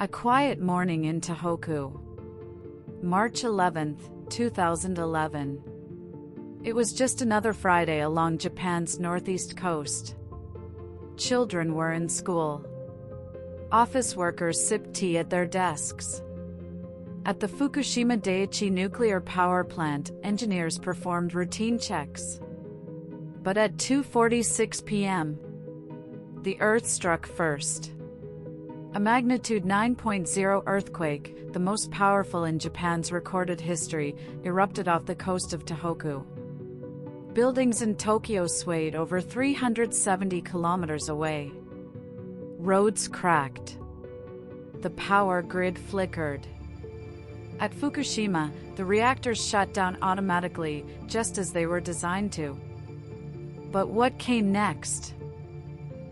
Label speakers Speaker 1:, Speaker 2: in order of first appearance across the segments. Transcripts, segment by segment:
Speaker 1: A quiet morning in Tohoku. March 11, 2011. It was just another Friday along Japan's northeast coast. Children were in school. Office workers sipped tea at their desks. At the Fukushima Daiichi nuclear power plant, engineers performed routine checks. But at 2:46 p.m., the Earth struck first. A magnitude 9.0 earthquake, the most powerful in Japan's recorded history, erupted off the coast of Tohoku. Buildings in Tokyo swayed over 370 kilometers away. Roads cracked. The power grid flickered. At Fukushima, the reactors shut down automatically, just as they were designed to. But what came next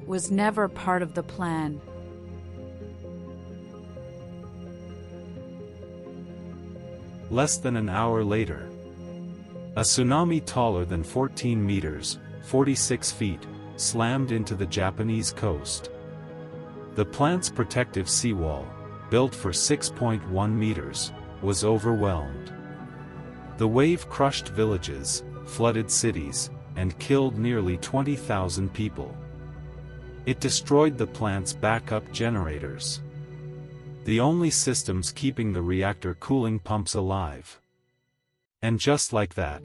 Speaker 1: was never part of the plan.
Speaker 2: Less than an hour later, a tsunami taller than 14 meters, 46 feet, slammed into the Japanese coast. The plant's protective seawall, built for 6.1 meters, was overwhelmed. The wave crushed villages, flooded cities, and killed nearly 20,000 people. It destroyed the plant's backup generators, the only systems keeping the reactor cooling pumps alive. And just like that,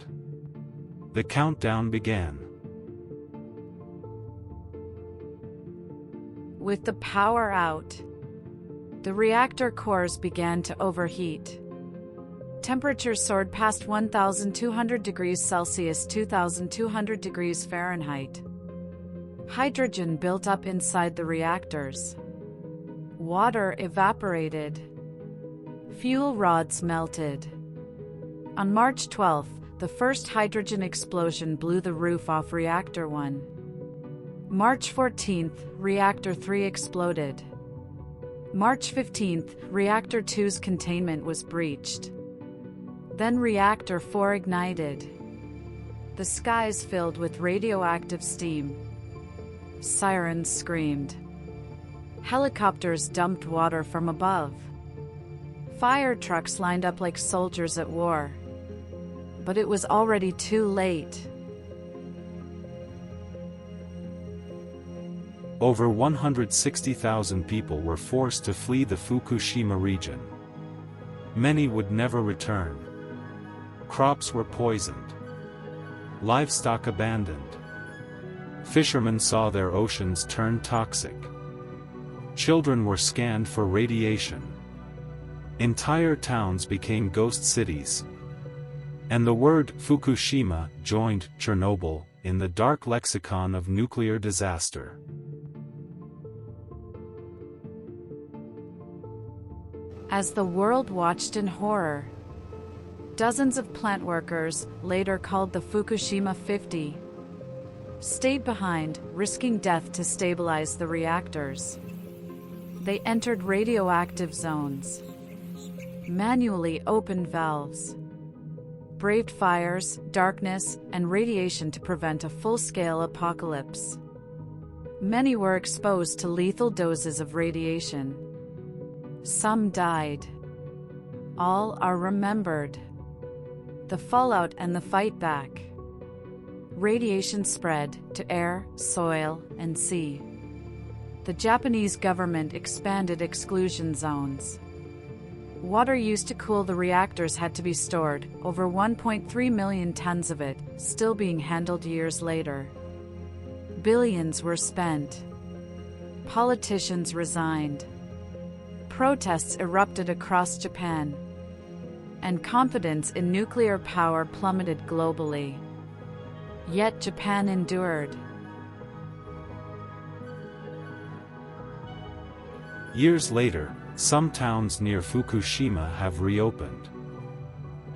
Speaker 2: the countdown began.
Speaker 1: With the power out, the reactor cores began to overheat. Temperatures soared past 1,200 degrees Celsius, 2,200 degrees Fahrenheit. Hydrogen built up inside the reactors. Water evaporated. Fuel rods melted. On March 12, the first hydrogen explosion blew the roof off Reactor 1. March 14, Reactor 3 exploded. March 15, Reactor 2's containment was breached. Then Reactor 4 ignited. The skies filled with radioactive steam. Sirens screamed. Helicopters dumped water from above. Fire trucks lined up like soldiers at war. But it was already too late.
Speaker 2: Over 160,000 people were forced to flee the Fukushima region. Many would never return. Crops were poisoned. Livestock abandoned. Fishermen saw their oceans turn toxic. Children were scanned for radiation. Entire towns became ghost cities. And the word Fukushima joined Chernobyl in the dark lexicon of nuclear disaster.
Speaker 1: As the world watched in horror, dozens of plant workers, later called the Fukushima 50, stayed behind, risking death to stabilize the reactors. They entered radioactive zones, manually opened valves, braved fires, darkness, and radiation to prevent a full-scale apocalypse. Many were exposed to lethal doses of radiation. Some died. All are remembered. The fallout and the fight back. Radiation spread to air, soil, and sea. The Japanese government expanded exclusion zones. Water used to cool the reactors had to be stored, over 1.3 million tons of it, still being handled years later. Billions were spent. Politicians resigned. Protests erupted across Japan. And confidence in nuclear power plummeted globally. Yet Japan endured.
Speaker 2: Years later, some towns near Fukushima have reopened.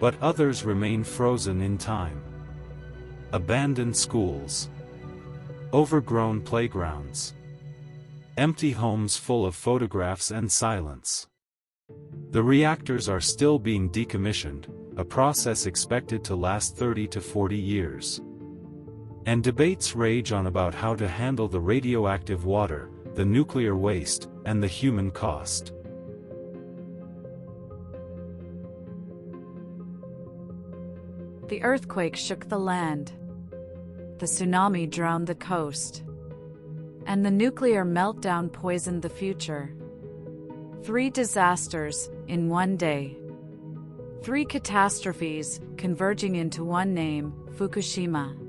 Speaker 2: But others remain frozen in time. Abandoned schools. Overgrown playgrounds. Empty homes full of photographs and silence. The reactors are still being decommissioned, a process expected to last 30 to 40 years. And debates rage on about how to handle the radioactive water, the nuclear waste, and the human cost.
Speaker 1: The earthquake shook the land. The tsunami drowned the coast. And the nuclear meltdown poisoned the future. 3 disasters in one day. 3 catastrophes converging into one name, Fukushima.